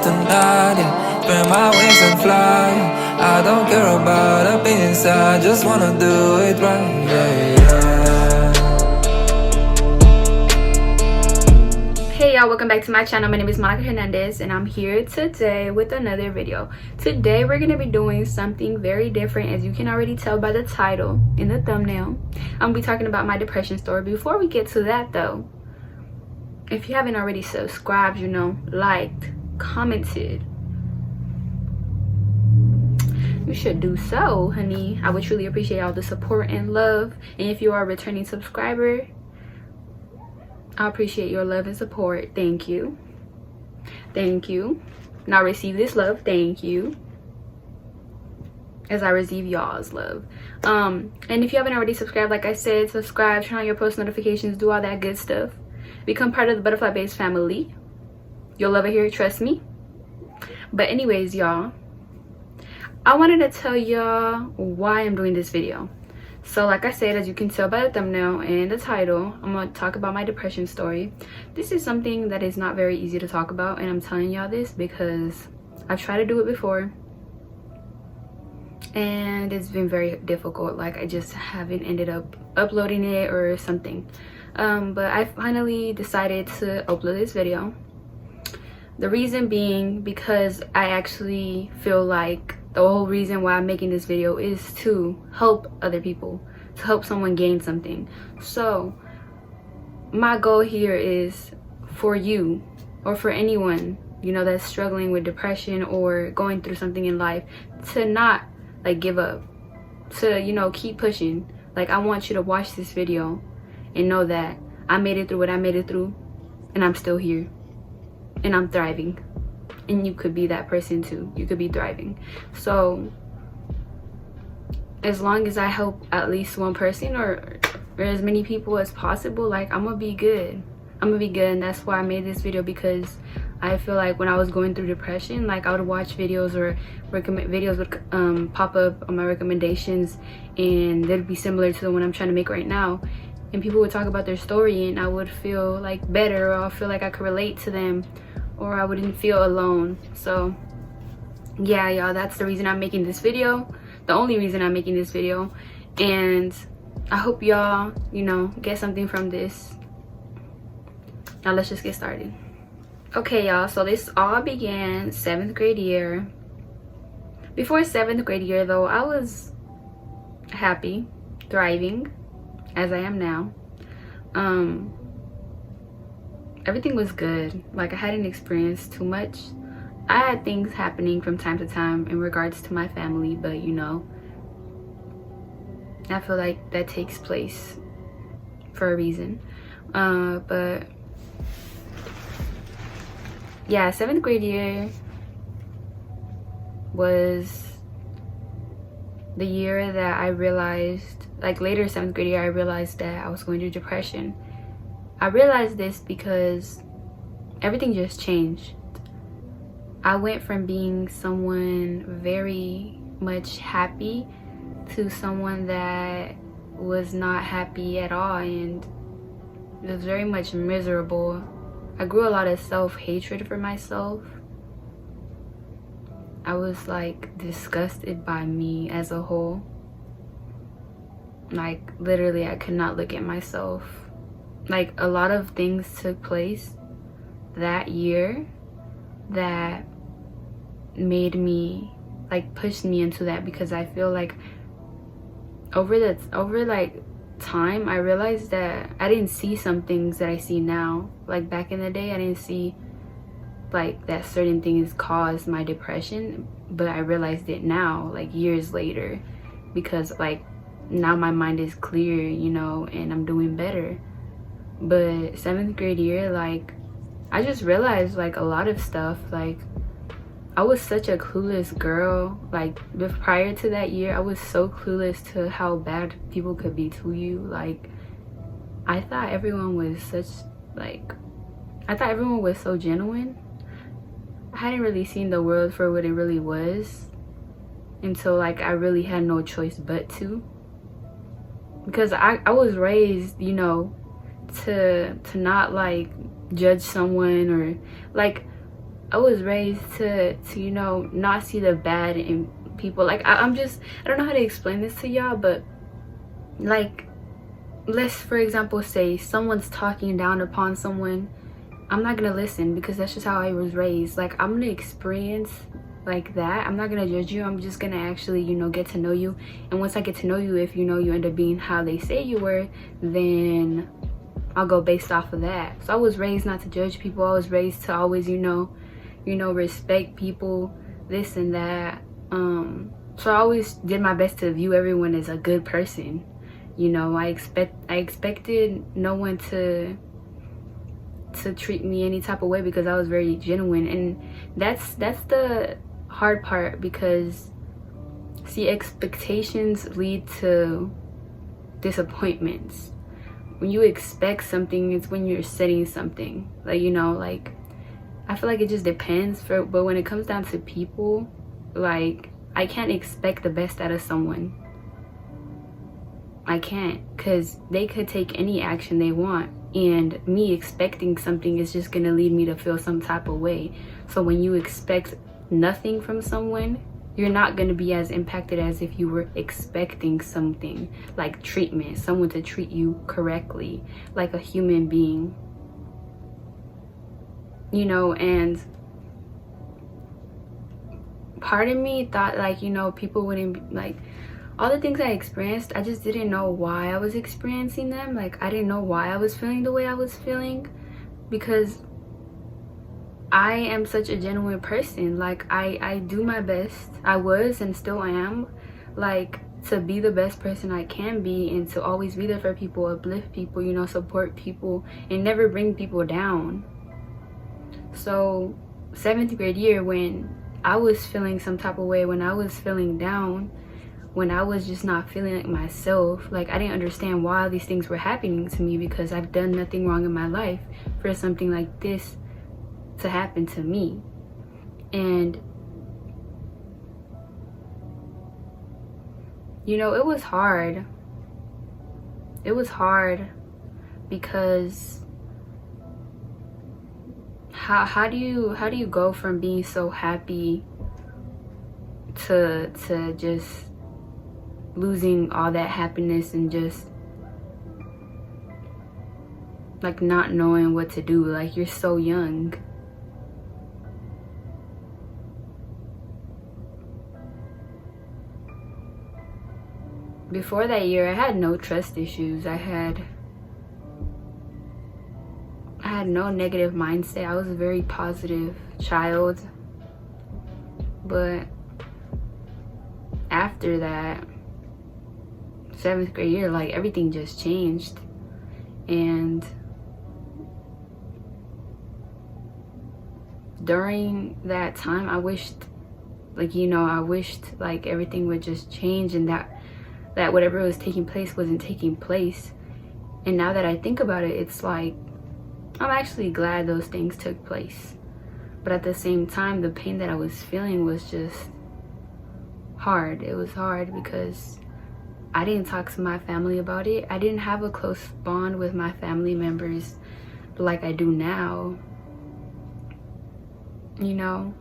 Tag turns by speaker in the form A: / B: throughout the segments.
A: tonight, yeah. Spread my wings and fly. I don't care about up inside, just wanna do it right, yeah, yeah.
B: Hey y'all, welcome back to my channel. My name is Monica Hernandez and I'm here today with another video. Today we're going to be doing something very different, as you can already tell by the title in the thumbnail. I'm going to be talking about my depression story. Before we get to that though, if you haven't already subscribed, liked, commented, you should do so, honey. I would truly appreciate all the support and love. And if you are a returning subscriber, I appreciate your love and support. Thank you. Thank you. Now receive this love. Thank you. As I receive y'all's love. And if you haven't already subscribed, like I said, subscribe, turn on your post notifications, do all that good stuff. Become part of the Butterfly Babes family. You'll love it here, trust me. But anyways, y'all, I wanted to tell y'all why I'm doing this video. So like I said, as you can tell by the thumbnail and the title, I'm going to talk about my depression story. This is something that is not very easy to talk about, and I'm telling y'all this because I've tried to do it before and it's been very difficult. Like, I just haven't ended up uploading it or something. But I finally decided to upload this video. The reason being because I actually feel like the whole reason why I'm making this video is to help other people, to help someone gain something. So my goal here is for you, or for anyone, that's struggling with depression or going through something in life, to not give up, to keep pushing. Like, I want you to watch this video and know that I made it through what I made it through, and I'm still here and I'm thriving. And you could be that person too. You could be thriving. So as long as I help at least one person or as many people as possible, I'm gonna be good. I'm gonna be good. And that's why I made this video, because I feel like when I was going through depression, I would watch videos, or videos would pop up on my recommendations, and they'd be similar to the one I'm trying to make right now, and people would talk about their story, and I would feel better, or I feel like I could relate to them, or I wouldn't feel alone. So yeah, y'all, that's the reason I'm making this video, the only reason I'm making this video. And I hope y'all get something from this. Now let's just get started. Okay, y'all, so this all began 7th grade year. Before 7th grade year though, I was happy, thriving, as I am now. Everything was good. I hadn't experienced too much. I had things happening from time to time in regards to my family, but I feel like that takes place for a reason. But yeah, 7th grade year was the year that I realized, later 7th grade year, I realized that I was going through depression. I realized this because everything just changed. I went from being someone very much happy to someone that was not happy at all, and was very much miserable. I grew a lot of self-hatred for myself. I was disgusted by me as a whole. Literally, I could not look at myself. A lot of things took place that year that made me pushed me into that, because I feel over time I realized that I didn't see some things that I see now. Back in the day, I didn't see that certain things caused my depression, but I realized it now, years later, because now my mind is clear, and I'm doing better. But 7th grade year, I just realized a lot of stuff. I was such a clueless girl. Prior to that year, I was so clueless to how bad people could be to you. I thought everyone was I thought everyone was so genuine. I hadn't really seen the world for what it really was until I really had no choice but to. Because I was raised, to not judge someone, or I was raised to you know, not see the bad in people. Like I don't know how to explain this to y'all, but like, let's for example say someone's talking down upon someone, I'm not gonna listen because that's just how I was raised. Like I'm gonna experience like that. I'm not gonna judge you. I'm just gonna actually, you know, get to know you. And once I get to know you, if you know you end up being how they say you were, then I'll go based off of that. So I was raised not to judge people. I was raised to always, you know, respect people, this and that. So I always did my best to view everyone as a good person. You know, I expected no one to treat me any type of way because I was very genuine. And that's the hard part, because see, expectations lead to disappointments. When you expect something, it's when you're setting something. Like, you know, like I feel like it just depends. But when it comes down to people, like I can't expect the best out of someone. I can't, because they could take any action they want, and me expecting something is just gonna lead me to feel some type of way. So when you expect nothing from someone, you're not gonna be as impacted as if you were expecting something, like treatment, someone to treat you correctly, like a human being. You know, and part of me thought, like, you know, people wouldn't be, like, all the things I experienced, I just didn't know why I was experiencing them. Like I didn't know why I was feeling the way I was feeling, because I am such a genuine person. Like I do my best. I was and still am, like, to be the best person I can be, and to always be there for people, uplift people, you know, support people, and never bring people down. So 7th grade year, when I was feeling some type of way, when I was feeling down, when I was just not feeling like myself, like I didn't understand why these things were happening to me, because I've done nothing wrong in my life for something like this to happen to me. And you know, it was hard. It was hard because how do you go from being so happy to just losing all that happiness and just like not knowing what to do? Like you're so young. Before that year, I had no trust issues. I had no negative mindset. I was a very positive child. But after that 7th grade year, like everything just changed. And during that time, I wished, like, you know, I wished like everything would just change, and that whatever was taking place wasn't taking place. And now that I think about it, it's like I'm actually glad those things took place. But at the same time, the pain that I was feeling was just hard. It was hard because I didn't talk to my family about it. I didn't have a close bond with my family members like I do now, you know.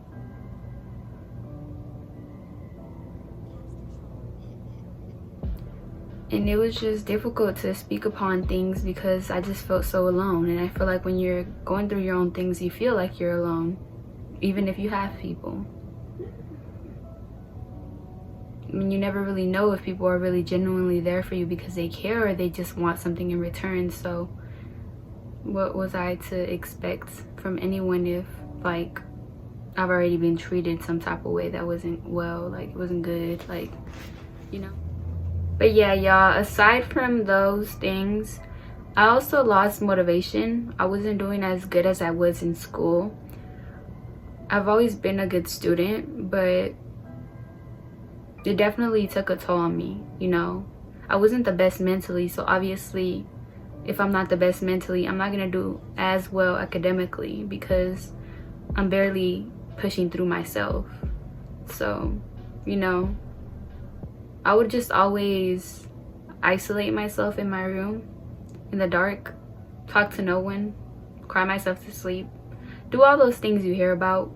B: And it was just difficult to speak upon things because I just felt so alone. And I feel like when you're going through your own things, you feel like you're alone, even if you have people. I mean, you never really know if people are really genuinely there for you because they care, or they just want something in return. So what was I to expect from anyone if, like, I've already been treated some type of way that wasn't well, like it wasn't good, like, you know. But yeah, y'all, aside from those things, I also lost motivation. I wasn't doing as good as I was in school. I've always been a good student, but it definitely took a toll on me, you know. I wasn't the best mentally, so obviously if I'm not the best mentally, I'm not gonna do as well academically because I'm barely pushing through myself. So, you know, I would just always isolate myself in my room in the dark, talk to no one, cry myself to sleep, do all those things you hear about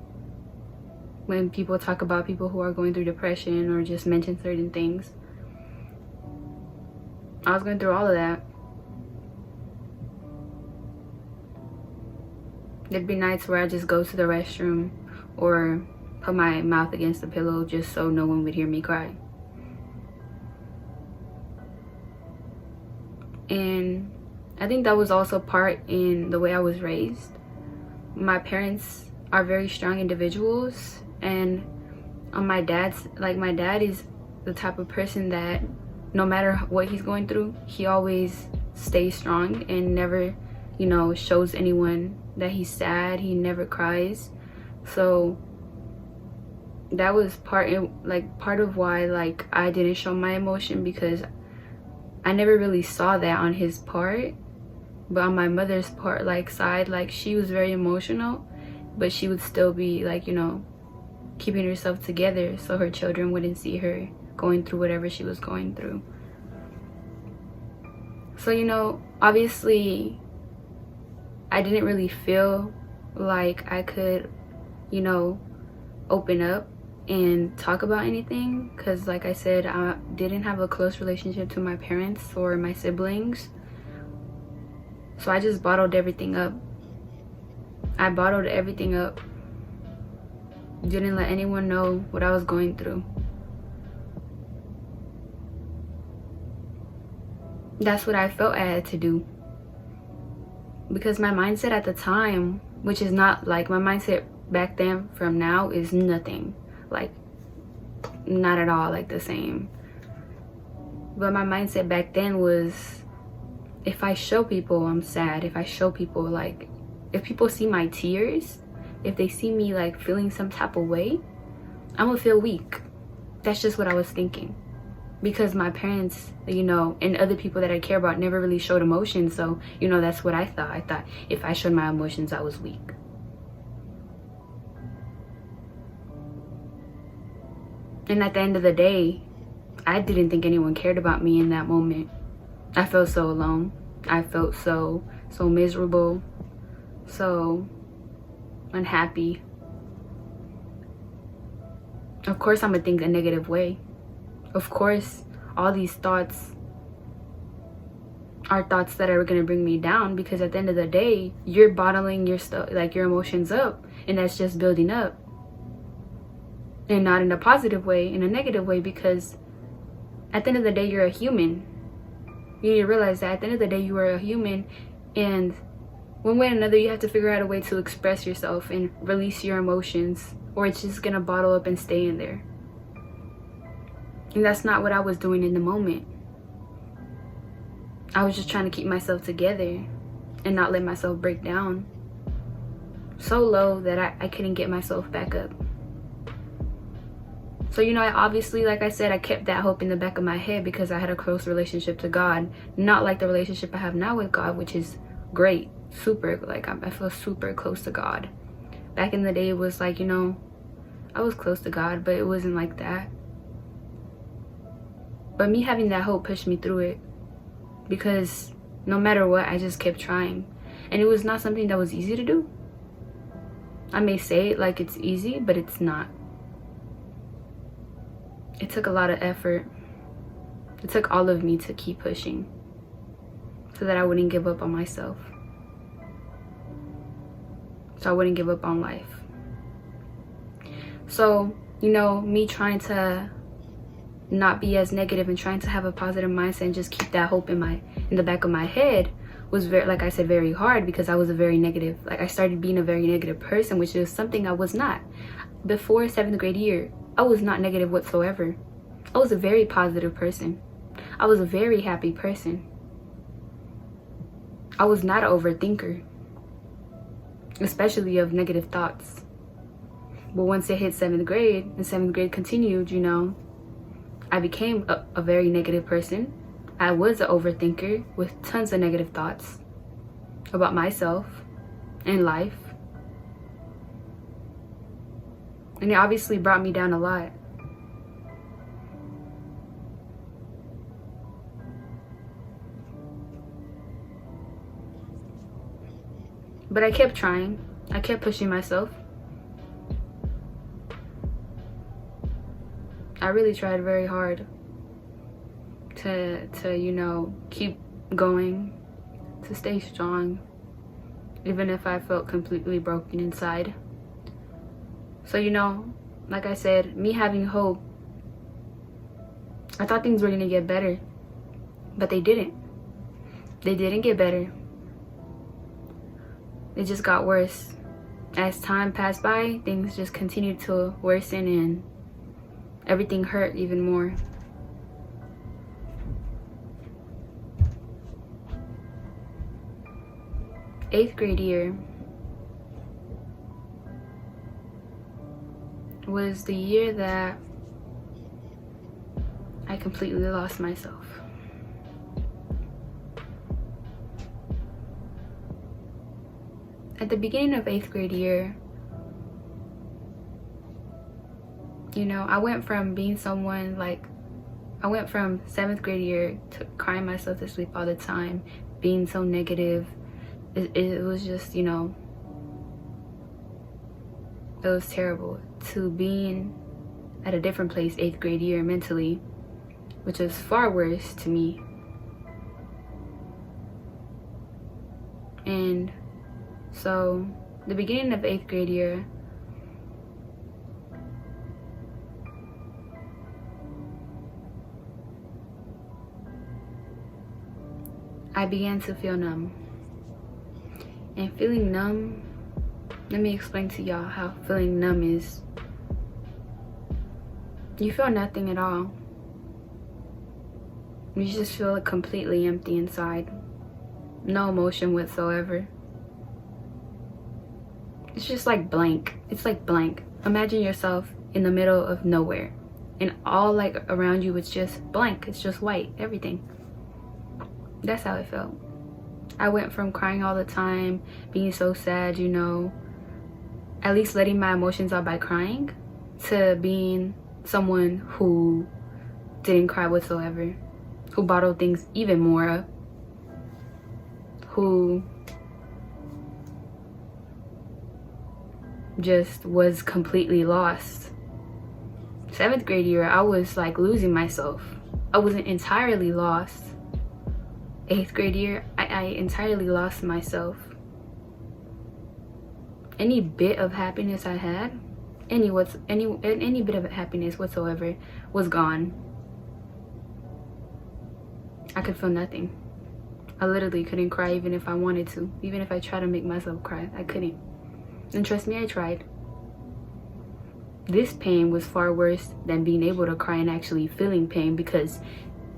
B: when people talk about people who are going through depression or just mention certain things. I was going through all of that. There'd be nights where I just go to the restroom or put my mouth against the pillow just so no one would hear me cry. And I think that was also part in the way I was raised. My parents are very strong individuals, and my dad is the type of person that no matter what he's going through, he always stays strong and never, you know, shows anyone that he's sad. He never cries. So that was part of why like I didn't show my emotion, because I never really saw that on his part. But on my mother's part, like side, like she was very emotional, but she would still be like, you know, keeping herself together so her children wouldn't see her going through whatever she was going through. So, you know, obviously I didn't really feel like I could, you know, open up and talk about anything, because like I said, I didn't have a close relationship to my parents or my siblings. So I just bottled everything up. I bottled everything up. Didn't let anyone know what I was going through. That's what I felt I had to do. Because my mindset at the time, which is not like my mindset back then from now, is nothing. Like, not at all like the same. But my mindset back then was, if I show people I'm sad, if I show people, like, if people see my tears, if they see me like feeling some type of way, I'm gonna feel weak. That's just what I was thinking. Because my parents, you know, and other people that I care about never really showed emotion. So, you know, that's what I thought. I thought if I showed my emotions, I was weak. And at the end of the day, I didn't think anyone cared about me in that moment. I felt so alone. I felt so miserable, so unhappy. Of course I'm gonna think a negative way. Of course all these thoughts are thoughts that are gonna bring me down, because at the end of the day, you're bottling your stuff, like your emotions up, and that's just building up. And not in a positive way, in a negative way, because at the end of the day, you're a human. You need to realize that at the end of the day, you are a human, and one way or another, you have to figure out a way to express yourself and release your emotions, or it's just gonna bottle up and stay in there. And that's not what I was doing in the moment. I was just trying to keep myself together and not let myself break down so low that I couldn't get myself back up. So, you know, I obviously, like I said, I kept that hope in the back of my head because I had a close relationship to God. Not like the relationship I have now with God, which is great, super, like I feel super close to God. Back in the day, it was like, you know, I was close to God, but it wasn't like that. But me having that hope pushed me through it, because no matter what, I just kept trying. And it was not something that was easy to do. I may say it like it's easy, but it's not. It took a lot of effort. It took all of me to keep pushing so that I wouldn't give up on myself. So I wouldn't give up on life. So, you know, me trying to not be as negative and trying to have a positive mindset and just keep that hope in the back of my head was very, like I said, very hard, because I was a very negative, like I started being a very negative person, which is something I was not. Before 7th grade year, I was not negative whatsoever. I was a very positive person. I was a very happy person. I was not an overthinker, especially of negative thoughts. But once it hit 7th grade and 7th grade continued, you know, I became a very negative person. I was an overthinker with tons of negative thoughts about myself and life. And it obviously brought me down a lot. But I kept trying. I kept pushing myself. I really tried very hard to you know, keep going, to stay strong, even if I felt completely broken inside. So, you know, like I said, me having hope, I thought things were gonna get better, but they didn't. They didn't get better. It just got worse. As time passed by, things just continued to worsen and everything hurt even more. Eighth grade year was the year that I completely lost myself. At the beginning of 8th grade year, you know, I went from being someone like, I went from 7th grade year to crying myself to sleep all the time, being so negative. It was just, you know, it was terrible, to being at a different place 8th grade year mentally, which was far worse to me. And so the beginning of 8th grade year, I began to feel numb. And feeling numb, let me explain to y'all how feeling numb is. You feel nothing at all. You just feel completely empty inside. No emotion whatsoever. It's just like blank. It's like blank. Imagine yourself in the middle of nowhere and all like around you it's just blank. It's just white, everything. That's how it felt. I went from crying all the time, being so sad, you know, at least letting my emotions out by crying, to being someone who didn't cry whatsoever, who bottled things even more up, who just was completely lost. 7th grade year, I was like losing myself. I wasn't entirely lost. 8th grade year, I entirely lost myself. Any bit of happiness I had, any bit of happiness whatsoever was gone. I could feel nothing. I literally couldn't cry even if I wanted to. Even if I tried to make myself cry, I couldn't. And trust me, I tried. This pain was far worse than being able to cry and actually feeling pain, because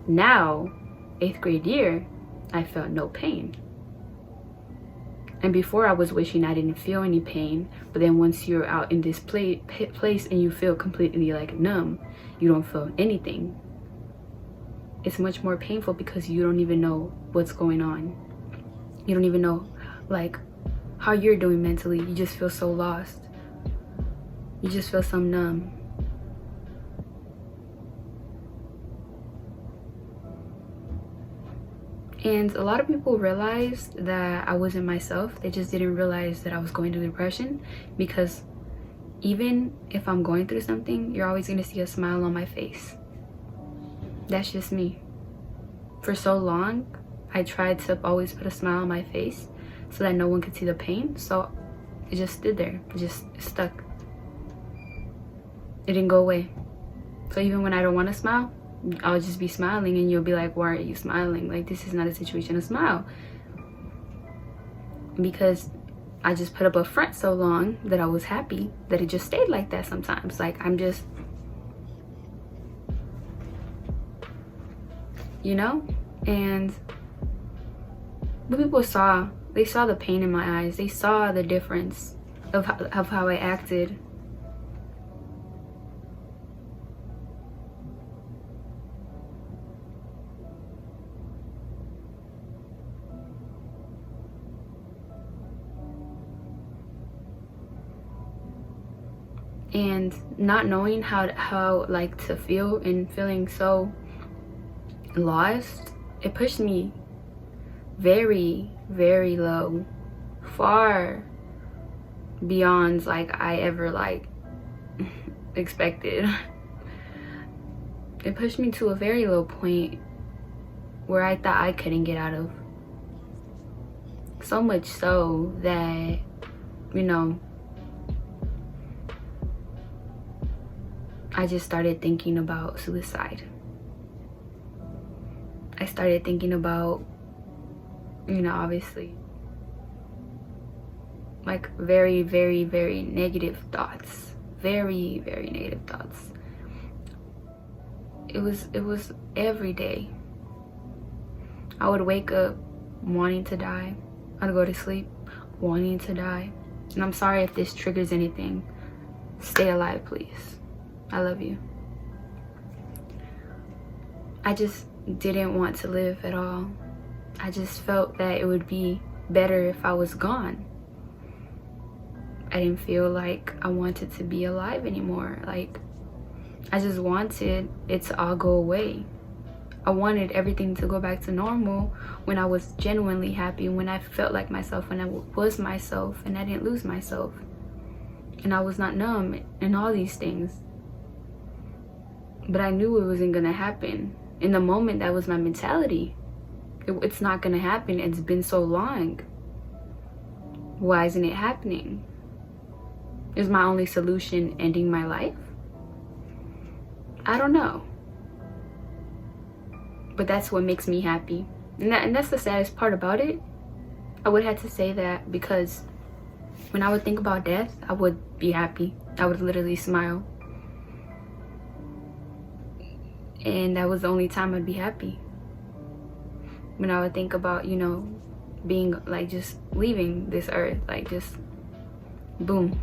B: now, 8th grade year, I felt no pain. And before I was wishing I didn't feel any pain, but then once you're out in this place and you feel completely like numb, you don't feel anything. It's much more painful because you don't even know what's going on. You don't even know like how you're doing mentally. You just feel so lost. You just feel so numb. And a lot of people realized that I wasn't myself. They just didn't realize that I was going through depression, because even if I'm going through something, you're always gonna see a smile on my face. That's just me. For so long, I tried to always put a smile on my face so that no one could see the pain. So it just stood there, it just stuck. It didn't go away. So even when I don't want to smile, I'll just be smiling and you'll be like, why are you smiling? Like, this is not a situation to smile. Because I just put up a front so long that I was happy that it just stayed like that sometimes. Like, I'm just, you know? And what people saw, they saw the pain in my eyes. They saw the difference of how I acted. And not knowing how like to feel and feeling so lost, it pushed me very, very low, far beyond like I ever like expected. it pushed me to a very low point where I thought I couldn't get out of. So much so that, you know, I just started thinking about suicide. I started thinking about, you know, obviously, like very, very, very negative thoughts. Very, very negative thoughts. It was every day. I would wake up wanting to die. I'd go to sleep wanting to die. And I'm sorry if this triggers anything. Stay alive, please. I love you. I just didn't want to live at all. I just felt that it would be better if I was gone. I didn't feel like I wanted to be alive anymore. Like, I just wanted it to all go away. I wanted everything to go back to normal when I was genuinely happy, when I felt like myself, when I was myself and I didn't lose myself. And I was not numb and all these things. But I knew it wasn't gonna happen. In the moment, that was my mentality. It's not gonna happen. It's been so long. Why isn't it happening? Is my only solution ending my life? I don't know. But that's what makes me happy. And that's the saddest part about it. I would have to say that because when I would think about death, I would be happy. I would literally smile. And that was the only time I'd be happy. When I would think about, you know, being like just leaving this earth, like just boom,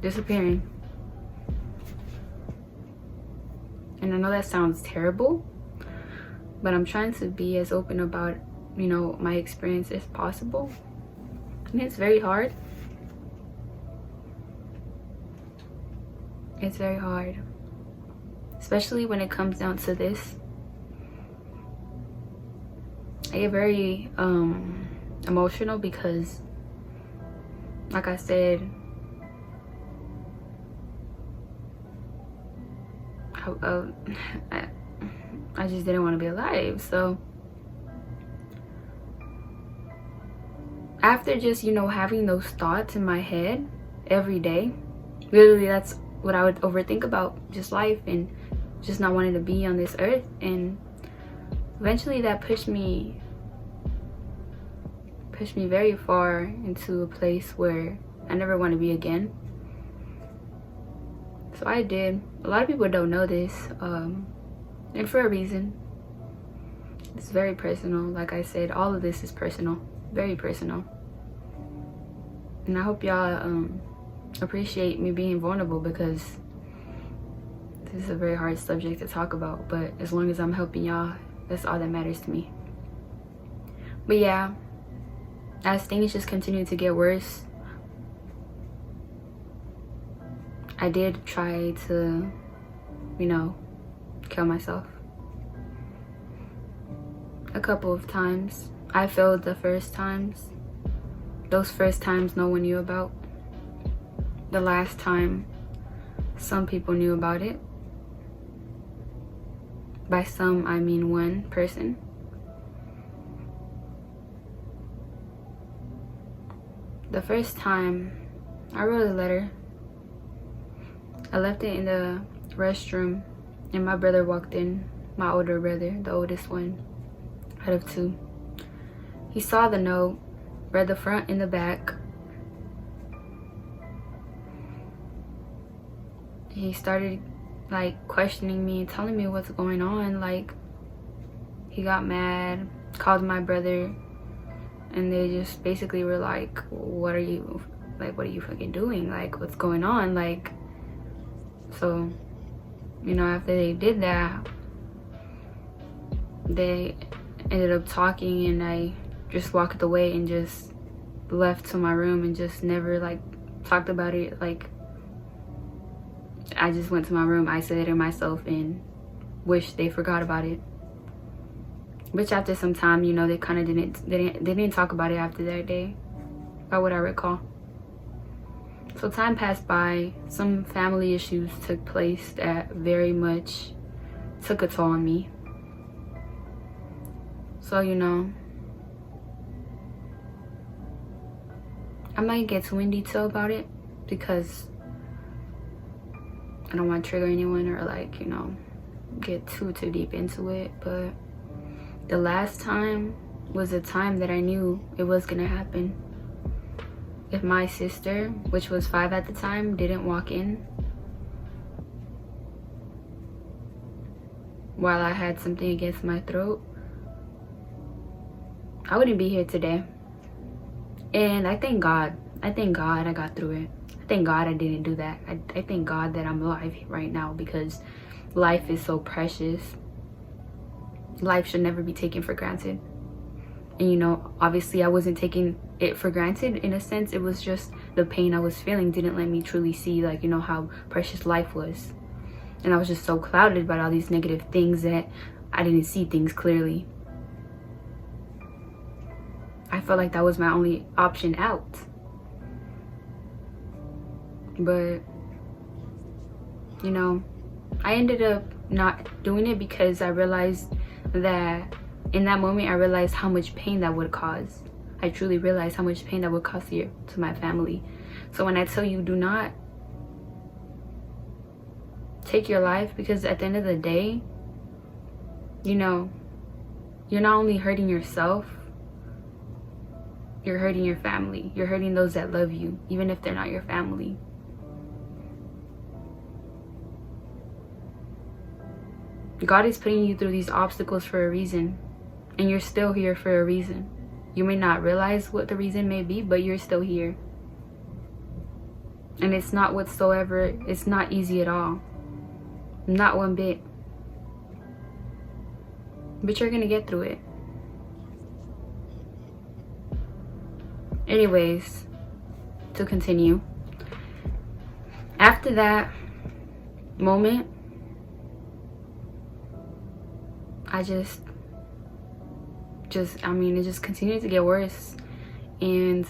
B: disappearing. And I know that sounds terrible, but I'm trying to be as open about, you know, my experience as possible. And it's very hard. It's very hard. Especially when it comes down to this. I get very emotional because, like I said, I just didn't want to be alive. So after just, you know, having those thoughts in my head every day, literally that's what I would overthink about, just life and just not wanting to be on this earth. And eventually that pushed me very far into a place where I never want to be again. So I did. A lot of people don't know this, and for a reason. It's very personal. Like I said, all of this is personal, very personal. And I hope y'all appreciate me being vulnerable, because this is a very hard subject to talk about, but as long as I'm helping y'all, that's all that matters to me. But yeah, as things just continue to get worse, I did try to, you know, kill myself. A couple of times. I failed the first times. Those first times no one knew about. The last time, some people knew about it. By some, I mean one person. The first time, I wrote a letter. I left it in the restroom, and my brother walked in, my older brother, the oldest one out of two. He saw the note, read the front and the back. He started like questioning me, telling me what's going on. Like, he got mad, called my brother, and they just basically were like, what are you fucking doing? Like, what's going on? Like, so, you know, after they did that, they ended up talking, and I just walked away and just left to my room and just never like talked about it. Like, I just went to my room, isolated myself, and wished they forgot about it. Which after some time, you know, they kind of didn't talk about it after that day, by what I recall. So time passed by. Some family issues took place that very much took a toll on me. So, you know, I might get too in detail about it because I don't want to trigger anyone or like, you know, get too deep into it. But the last time was a time that I knew it was gonna happen. If my sister, which was 5 at the time, didn't walk in while I had something against my throat, I wouldn't be here today. And I thank God. I thank God I got through it. I thank God I didn't do that. I thank God that I'm alive right now, because life is so precious. Life should never be taken for granted. And you know, obviously I wasn't taking it for granted in a sense. It was just the pain I was feeling didn't let me truly see, like, you know, how precious life was. And I was just so clouded by all these negative things that I didn't see things clearly. I felt like that was my only option out. But, you know, I ended up not doing it because I realized that in that moment, I realized how much pain that would cause. I truly realized how much pain that would cause to my family. So when I tell you, do not take your life, because at the end of the day, you know, you're not only hurting yourself, you're hurting your family. You're hurting those that love you, even if they're not your family. God is putting you through these obstacles for a reason. And you're still here for a reason. You may not realize what the reason may be, but you're still here. And it's not whatsoever, it's not easy at all. Not one bit. But you're gonna get through it. Anyways, to continue. After that moment, I mean, it just continued to get worse. And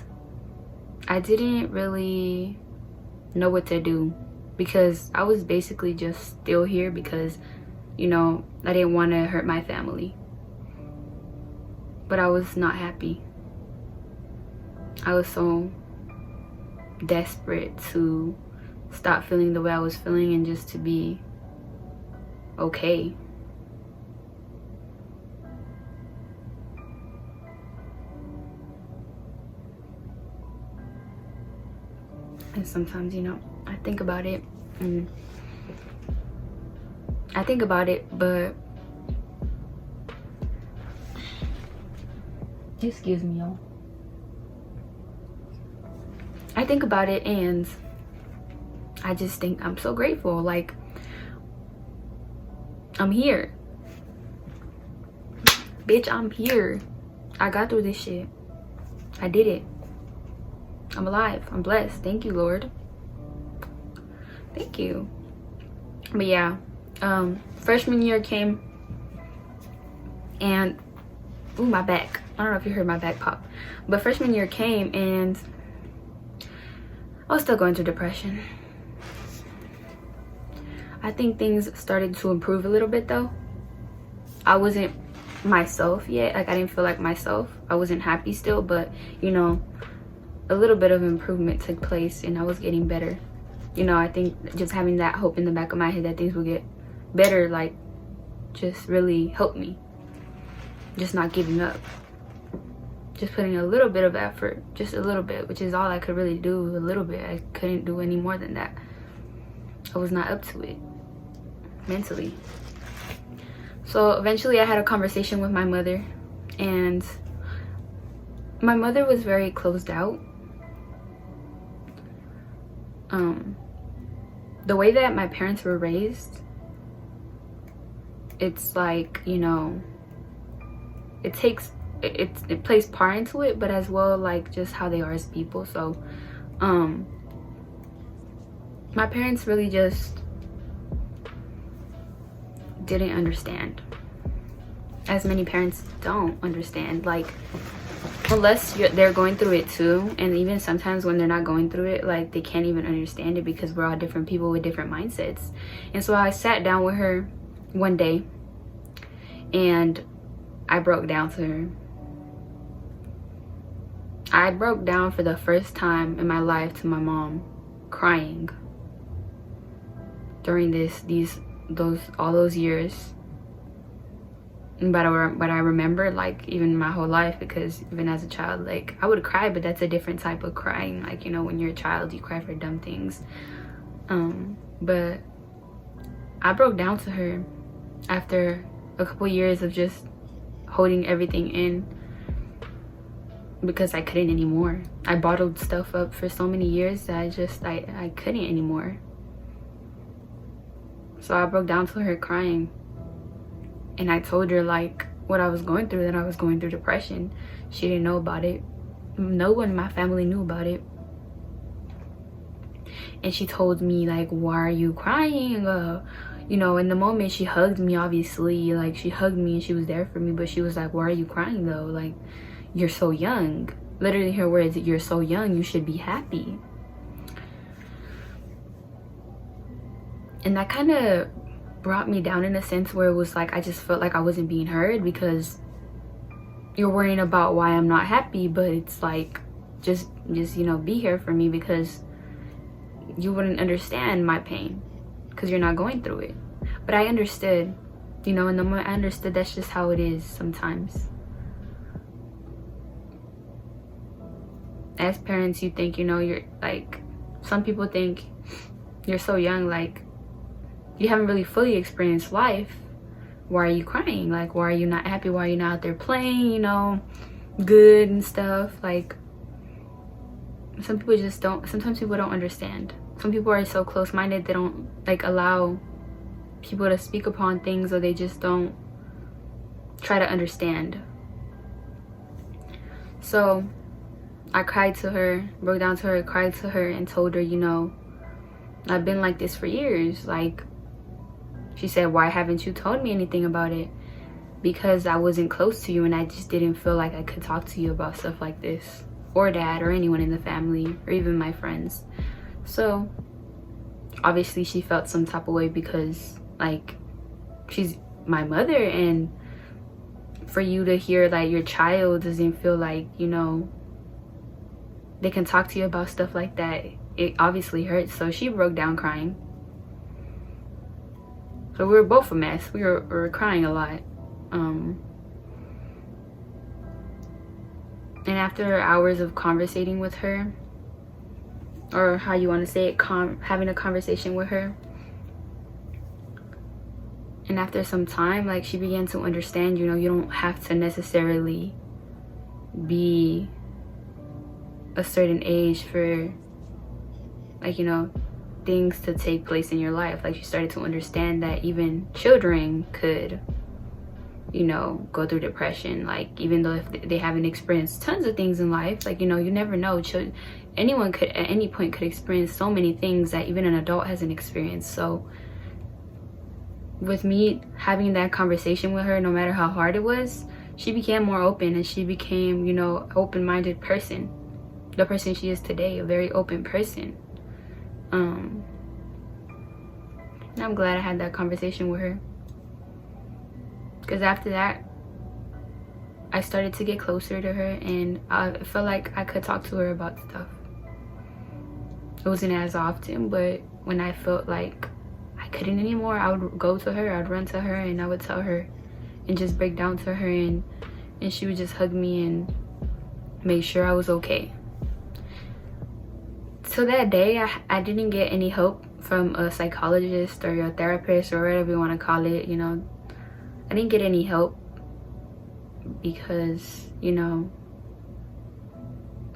B: I didn't really know what to do, because I was basically just still here because, you know, I didn't want to hurt my family. But I was not happy. I was so desperate to stop feeling the way I was feeling and just to be okay. And sometimes, you know, I think about it, but excuse me, y'all. I think about it and I just think I'm so grateful. Like, I'm here. Bitch, I'm here. I got through this shit. I did it. I'm alive. I'm blessed. Thank you, Lord. Thank you. But yeah, freshman year came and ooh, my back. I don't know if you heard my back pop. But freshman year came and I was still going through depression. I think things started to improve a little bit though. I wasn't myself yet. Like, I didn't feel like myself. I wasn't happy still, but you know, a little bit of improvement took place and I was getting better. You know, I think just having that hope in the back of my head that things will get better, like, just really helped me. Just not giving up. Just putting a little bit of effort, just a little bit, which is all I could really do, a little bit. I couldn't do any more than that. I was not up to it mentally. So eventually I had a conversation with my mother, and my mother was very closed out. The way that my parents were raised, it's like, you know, it plays part into it, but as well, like, just how they are as people. So my parents really just didn't understand, as many parents don't understand, like, unless they're going through it too. And even sometimes when they're not going through it, like, they can't even understand it because we're all different people with different mindsets. And so I sat down with her one day, and I broke down to her. I broke down for the first time in my life to my mom, crying during all those years. But I remember, like, even my whole life, because even as a child, like, I would cry, but that's a different type of crying. Like, you know, when you're a child, you cry for dumb things. But I broke down to her after a couple years of just holding everything in, because I couldn't anymore. I bottled stuff up for so many years that I couldn't anymore. So I broke down to her crying, and I told her, like, what I was going through, that I was going through depression. She didn't know about it. No one in my family knew about it. And she told me, like, why are you crying? You know, in the moment she hugged me, obviously, like, she hugged me and she was there for me, but she was like, why are you crying though? Like, you're so young. Literally her words, you're so young, you should be happy. And that kind of brought me down in a sense where it was like, I just felt like I wasn't being heard, because you're worrying about why I'm not happy, but it's like, just you know, be here for me, because you wouldn't understand my pain because you're not going through it. But I understood, you know, in the moment I understood that's just how it is sometimes. As parents, you think, you know, you're like, some people think you're so young, like, you haven't really fully experienced life. Why are you crying? Like, why are you not happy? Why are you not out there playing, you know, good and stuff? Like, some people just don't, sometimes people don't understand. Some people are so close-minded, they don't, like, allow people to speak upon things, or they just don't try to understand. So I cried to her, broke down to her, cried to her, and told her, you know, I've been like this for years. Like, she said, why haven't you told me anything about it? Because I wasn't close to you, and I just didn't feel like I could talk to you about stuff like this, or dad, or anyone in the family, or even my friends. So obviously she felt some type of way, because, like, she's my mother, and for you to hear that your child doesn't feel like, you know, they can talk to you about stuff like that, it obviously hurts. So she broke down crying. So we were both a mess. We were crying a lot. And after hours of conversating with her, or how you want to say it, having a conversation with her, and after some time, like, she began to understand, you know, you don't have to necessarily be a certain age for, like, you know, things to take place in your life. Like, she started to understand that even children could, you know, go through depression. Like, even though if they haven't experienced tons of things in life, like, you know, you never know. Anyone could at any point could experience so many things that even an adult hasn't experienced. So with me having that conversation with her, no matter how hard it was, she became more open, and she became, you know, open-minded person, the person she is today, a very open person. And I'm glad I had that conversation with her, because after that I started to get closer to her, and I felt like I could talk to her about stuff. It wasn't as often, but when I felt like I couldn't anymore, I would go to her, I'd run to her, and I would tell her and just break down to her, and she would just hug me and make sure I was okay. So that day, I didn't get any help from a psychologist or a therapist or whatever you want to call it, you know. I didn't get any help because, you know,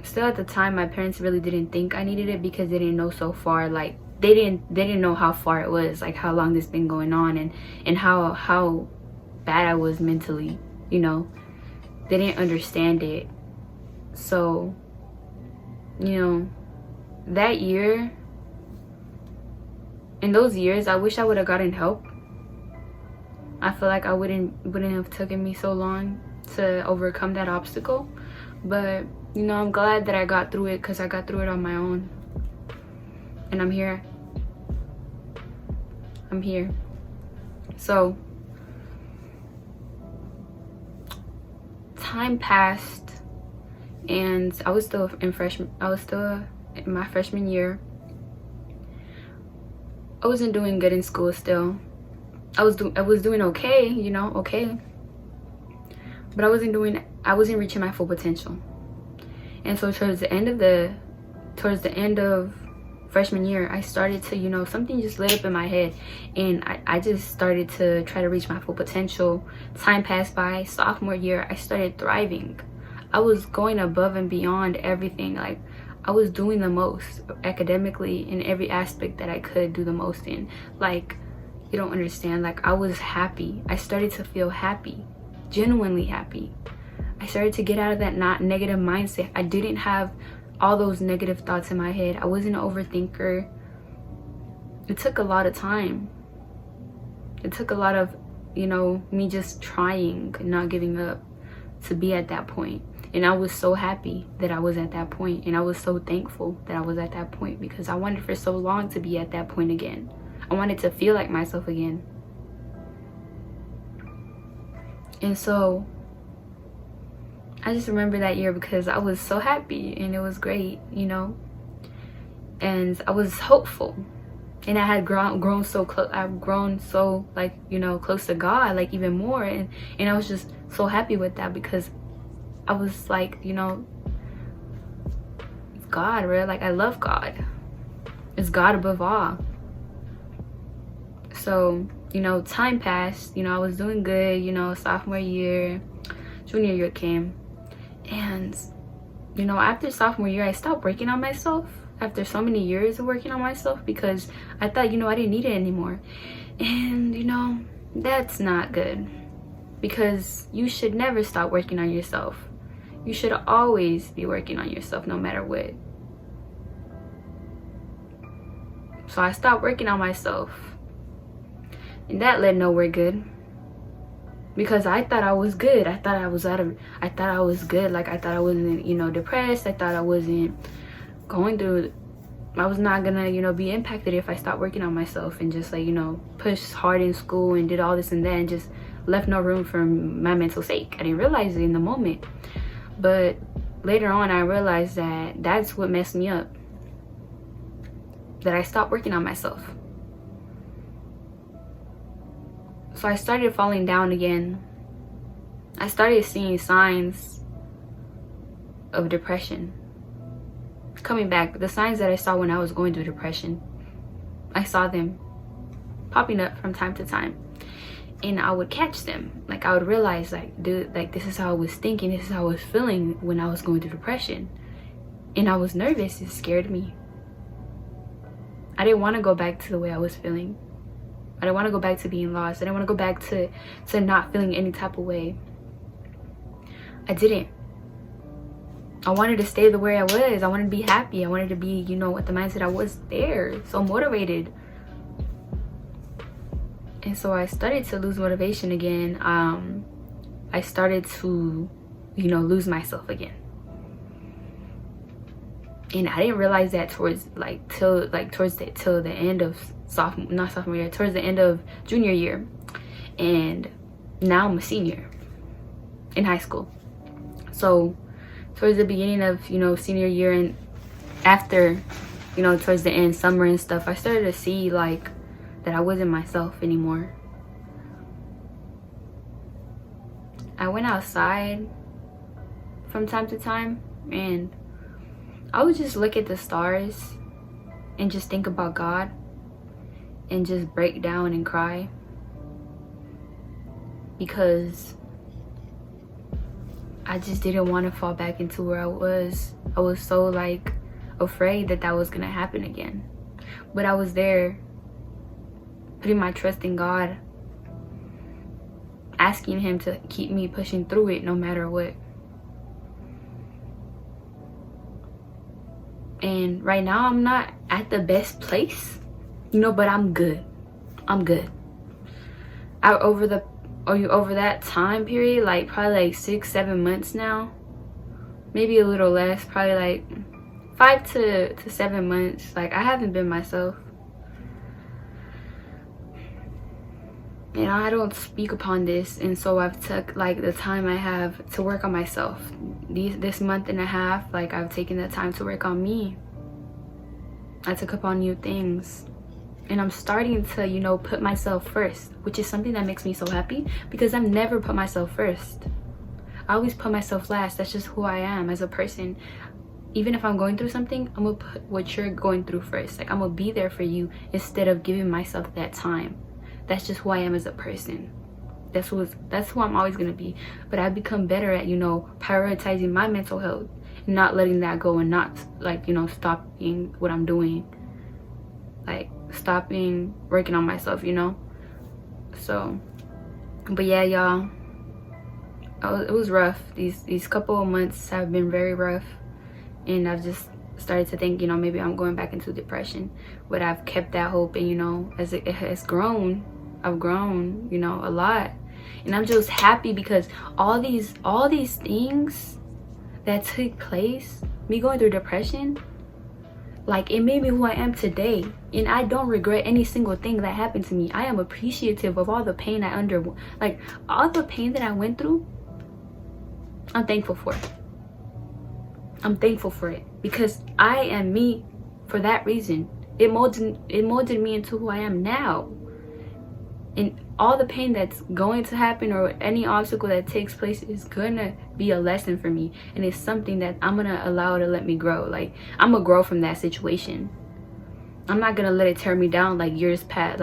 B: still at the time, my parents really didn't think I needed it, because they didn't know so far, like, they didn't know how far it was, like, how long this been going on, and how bad I was mentally, you know. They didn't understand it. So, you know, that year, in those years, I wish I would have gotten help. I feel like I wouldn't have taken me so long to overcome that obstacle. But, you know, I'm glad that I got through it, because I got through it on my own. And I'm here. So time passed, and I was still in my freshman year. I wasn't doing good in school still. I was doing okay, you know, okay. But I wasn't reaching my full potential. And so towards the end of freshman year, I started to, you know, something just lit up in my head, and I just started to try to reach my full potential. Time passed by. Sophomore year, I started thriving. I was going above and beyond everything. Like, I was doing the most academically in every aspect that I could do the most in. Like, you don't understand. Like, I was happy. I started to feel happy, genuinely happy. I started to get out of that not negative mindset. I didn't have all those negative thoughts in my head. I wasn't an overthinker. It took a lot of time. It took a lot of, you know, me just trying and not giving up to be at that point. And I was so happy that I was at that point, and I was so thankful that I was at that point, because I wanted for so long to be at that point again. I wanted to feel like myself again. And so I just remember that year because I was so happy, and it was great, you know. And I was hopeful, and I had grown so close. I've grown so, like, you know, close to God, like, even more. And I was just so happy with that, because I was like, you know, it's God, right? Like, I love God. It's God above all. So, you know, time passed. You know, I was doing good, you know, sophomore year, junior year came. And, you know, after sophomore year, I stopped working on myself after so many years of working on myself, because I thought, you know, I didn't need it anymore. And, you know, that's not good, because you should never stop working on yourself. You should always be working on yourself, no matter what. So I stopped working on myself, and that led nowhere good, because I thought I was good. I thought I was good. Like, I thought I wasn't, you know, depressed. I thought I wasn't going through, I was not gonna, you know, be impacted if I stopped working on myself and just, like, you know, pushed hard in school and did all this and that, and just left no room for my mental sake. I didn't realize it in the moment, but later on I realized that that's what messed me up, that I stopped working on myself. So I started falling down again. I started seeing signs of depression coming back. The signs that I saw when I was going through depression, I saw them popping up from time to time, and I would catch them. Like, I would realize, like, dude, like, this is how I was thinking, this is how I was feeling when I was going through depression. And I was nervous. It scared me. I didn't want to go back to the way I was feeling. I didn't want to go back to being lost. I didn't want to go back to not feeling any type of way. I didn't. I wanted to stay the way I was. I wanted to be happy. I wanted to be, you know, with the mindset I was there, so motivated. And so I started to lose motivation again. I started to, you know, lose myself again. And I didn't realize that towards the end of towards the end of junior year. And now I'm a senior in high school. So towards the beginning of, you know, senior year, and after, you know, towards the end, summer and stuff, I started to see, like, that I wasn't myself anymore. I went outside from time to time, and I would just look at the stars and just think about God and just break down and cry, because I just didn't want to fall back into where I was. I was so, like, afraid that was gonna happen again. But I was there, putting my trust in God, asking Him to keep me pushing through it no matter what. And right now I'm not at the best place, you know, but I'm good. I'm good. Over that time period, like, probably like 6-7 months now, maybe a little less, probably like 5 to 7 months, like, I haven't been myself. and I don't speak upon this, and so I've took like the time I have to work on myself. This month and a half, like I've taken the time to work on me. I took up on new things, and I'm starting to, you know, put myself first, which is something that makes me so happy, because I've never put myself first. I always put myself last. That's just who I am as a person. Even if I'm going through something, I'm gonna put what you're going through first. Like, I'm gonna be there for you instead of giving myself that time. That's just who I am as a person. That's who I'm always gonna be. But I've become better at, you know, prioritizing my mental health, not letting that go, and not, like, you know, stopping what I'm doing, like stopping working on myself, you know. So, but yeah, y'all, it was rough. These couple of months have been very rough, and I've just started to think, you know, maybe I'm going back into depression. But I've kept that hope, and, you know, as it has grown, I've grown, you know, a lot. And I'm just happy because all these things that took place, me going through depression, like, it made me who I am today. And I don't regret any single thing that happened to me. I am appreciative of all the pain like all the pain that I went through. I'm thankful for it. I'm thankful for it because I am me for that reason. It molded me into who I am now. And all the pain that's going to happen, or any obstacle that takes place, is gonna be a lesson for me, and it's something that I'm gonna allow to let me grow. Like, I'm gonna grow from that situation. I'm not gonna let it tear me down like years prior.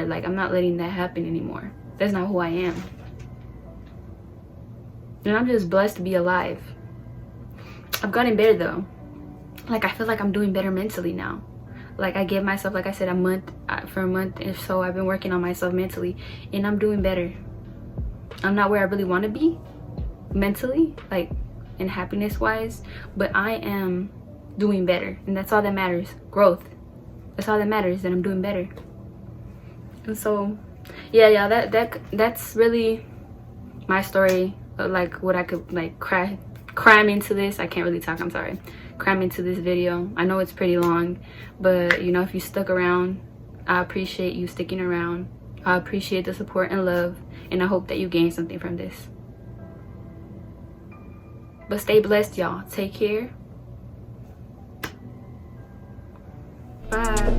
B: Like, I'm not letting that happen anymore. That's not who I am. And I'm just blessed to be alive. I've gotten better though. Like, I feel like I'm doing better mentally now. Like, I gave myself, like I said, for a month or so, I've been working on myself mentally, and I'm doing better. I'm not where I really want to be mentally, like, and happiness wise, but I am doing better, and that's all that matters. Growth. That's all that matters, that I'm doing better. And so, yeah, that's really my story. Like, what I could, like, cram into this. I can't really talk, I'm sorry. Cram into this video. I know it's pretty long, but, you know, if you stuck around, I appreciate you sticking around. I appreciate the support and love, and I hope that you gain something from this. But stay blessed, y'all. Take care. Bye.